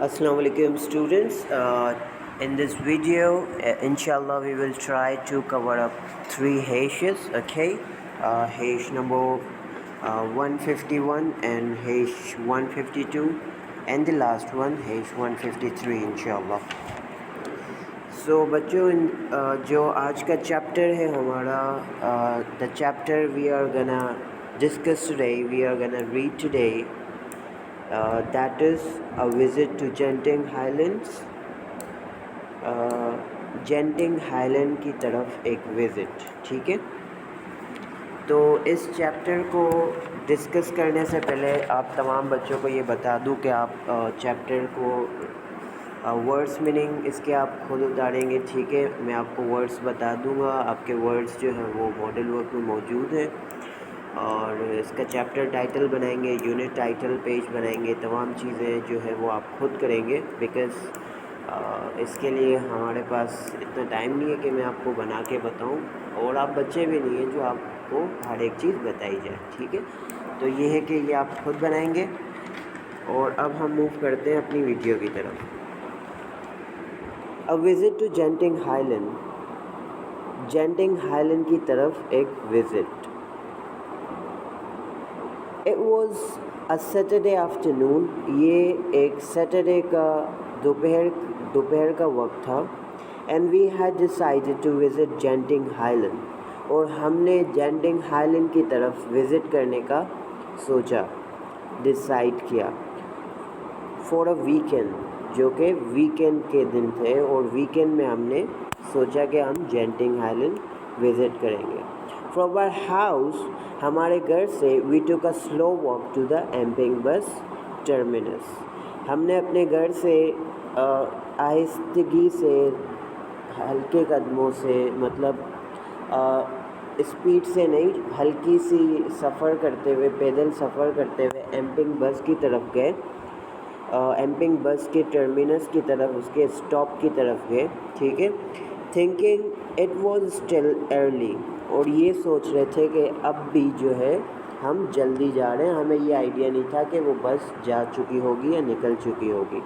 Assalamu alaikum students. In this video, inshallah we will try to cover up three hashes. Okay, hash number 151 and hash 152 and the last one hash 153 inshallah. So बच्चों जो आज का chapter है हमारा, the chapter we are gonna discuss today, we are gonna read today, that is a visit to Genting Highlands. जेंटिंग Highland की तरफ एक visit, ठीक है। तो इस चैप्टर को डिस्कस करने से पहले आप तमाम बच्चों को ये बता दूं कि आप चैप्टर को वर्ड्स मीनिंग इसके आप खुद उतारेंगे, ठीक है। मैं आपको वर्ड्स बता दूंगा, आपके वर्ड्स जो हैं वो मॉडल वर्क में मौजूद हैं, और इसका चैप्टर टाइटल बनाएंगे, यूनिट टाइटल पेज बनाएंगे, तमाम चीज़ें जो है वो आप खुद करेंगे। बिकॉज़ इसके लिए हमारे पास इतना टाइम नहीं है कि मैं आपको बना के बताऊं, और आप बच्चे भी नहीं हैं जो आपको हर एक चीज़ बताई जाए, ठीक है। तो ये है कि ये आप खुद बनाएंगे। और अब हम मूव करते हैं अपनी वीडियो की तरफ। A visit to Genting Highland, Genting Highland की तरफ एक visit. It was a Saturday afternoon, ये एक सैटरडे का दोपहर का वक्त था। And we had decided to visit Genting Highland, और हमने जेंटिंग हाईलैंड की तरफ विज़िट करने का सोचा, डिसाइड किया। फॉर अ वीकेंड, जो कि वीकेंड के दिन थे, और वीकेंड में हमने सोचा कि हम जेंटिंग हाईलैंड विज़िट करेंगे। फ्रॉम आवर हाउस, हमारे घर से, we took a slow walk to the Ampang bus terminus. हमने अपने घर से आहिस्तगी से, हल्के कदमों से, मतलब स्पीड से नहीं, हल्की सी सफ़र करते हुए, पैदल सफ़र करते हुए एम्पिंग बस की तरफ गए, एम्पिंग बस के टर्मिनस की तरफ, उसके स्टॉप की तरफ गए, ठीक है। Thinking it was still early, और ये सोच रहे थे कि अब भी जो है हम जल्दी जा रहे हैं। हमें ये आइडिया नहीं था कि वो बस जा चुकी होगी या निकल चुकी होगी।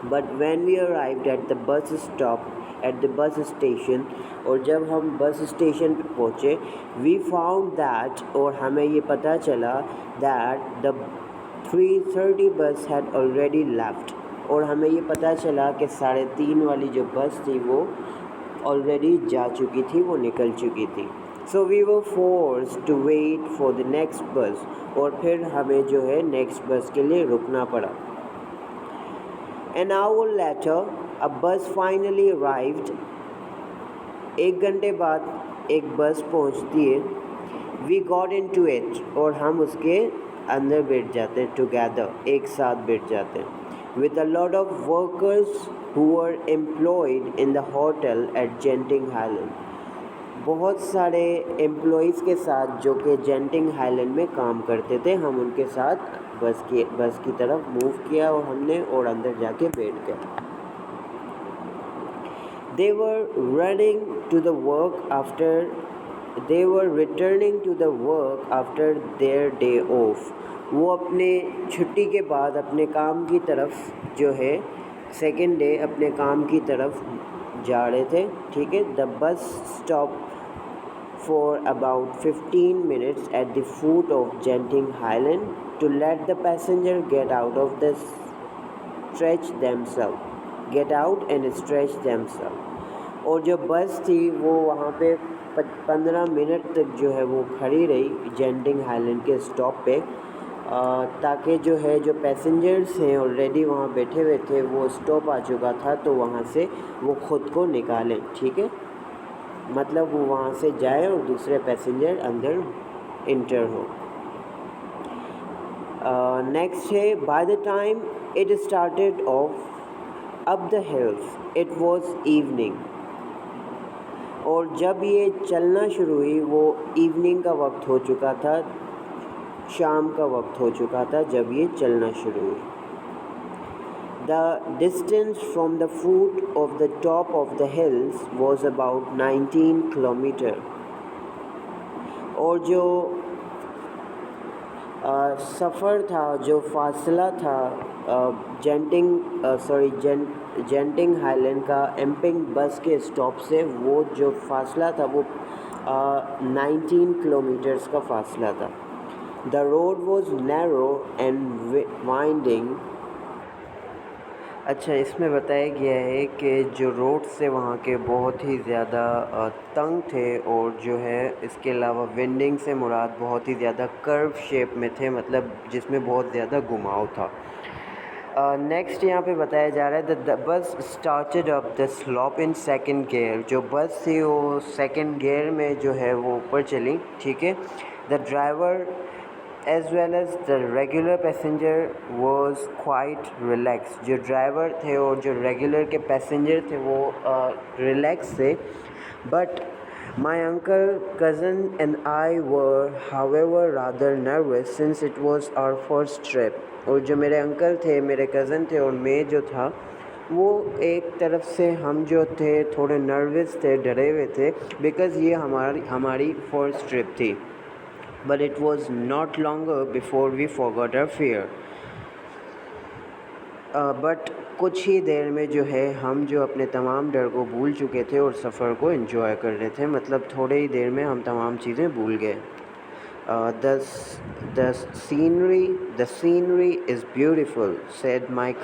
But when we arrived at the bus stop, at the bus station, और जब हम बस स्टेशन पे पहुँचे, वी फाउंड दैट, और हमें ये पता चला दैट द 3:30 बस हैड ऑलरेडी लेफ्ट, और हमें ये पता चला कि 3:30 वाली जो बस थी वो ऑलरेडी जा चुकी थी, वो निकल चुकी थी। So we were forced to wait for the next bus, और फिर हमें जो है नेक्स्ट बस के लिए रुकना पड़ा। एन आवर लेटर, अ बस फाइनली अराइव्ड, एक घंटे बाद एक बस पहुंचती है। We got into it, और हम उसके अंदर बैठ जाते हैं, टुगेदर, एक साथ बैठ जाते हैं। with a lot of workers who were employed in the hotel at Genting Highland, बहुत सारे एम्प्लॉइज़ के साथ जो कि जेंटिंग हाईलैंड में काम करते थे, हम उनके साथ बस की तरफ मूव किया, और हमने और अंदर जाके बैठ गए। They were running to the work after they were returning to the work after their day off, वो अपने छुट्टी के बाद अपने काम की तरफ जो है सेकेंड डे अपने काम की तरफ जा रहे थे, ठीक है। The bus stop for about 15 minutes at the foot of Genting Highland to let the passenger get out and stretch themselves. और जो बस थी वो वहाँ पे 15 मिनट तक जो है वो खड़ी रही जेंटिंग हाईलैंड के स्टॉप पे, ताकि जो है जो पैसेंजर्स हैं ऑलरेडी वहाँ बैठे हुए थे, वो स्टॉप आ चुका था, तो वहाँ से वो ख़ुद को निकालें, ठीक है। मतलब वो वहाँ से जाए और दूसरे पैसेंजर अंदर इंटर हो। नेक्स्ट है, by the time it started off up the hills it was evening, और जब ये चलना शुरू हुई वो इवनिंग का वक्त हो चुका था, शाम का वक्त हो चुका था जब ये चलना शुरू हुई। The distance from the foot of the top of the hills was about 19 kilometer, और जो سفر تھا جو فاصلہ تھا جینٹنگ ہائی لینڈ کا ایمپنگ بس کے اسٹاپ سے، وہ جو فاصلہ تھا وہ 19 کلومیٹرز کا فاصلہ تھا. The road was narrow and winding. اچھا، اس میں بتایا گیا ہے کہ جو روڈ سے وہاں کے بہت ہی زیادہ تنگ تھے، اور جو ہے اس کے علاوہ وینڈنگ سے مراد بہت ہی زیادہ کرو شیپ میں تھے، مطلب جس میں بہت زیادہ گھماؤ تھا. نیکسٹ یہاں پہ بتایا جا رہا ہے دا بس started up the slope in second gear. جو بس تھی وہ سیکنڈ گیئر میں جو ہے وہ اوپر چلی. ٹھیک ہے. The driver as well as the regular passenger was quite relaxed. جو ڈرائیور تھے اور جو ریگولر کے پیسنجر تھے وہ ریلیکس تھے. But my uncle, cousin and I were however rather nervous since it was our first trip. اور جو میرے انکل تھے, میرے کزن تھے اور میں جو تھا, وہ ایک طرف سے ہم جو تھے تھوڑے نروس تھے, ڈرے ہوئے تھے, بیکاز یہ ہماری فرسٹ ٹرپ تھی. But it was not longer before we forgot our fear. بٹ کچھ ہی دیر میں جو ہے ہم جو اپنے تمام ڈر کو بھول چکے تھے اور سفر کو انجوائے کر رہے تھے. مطلب تھوڑے ہی دیر میں ہم تمام چیزیں بھول گئے. The scenery is beautiful, said my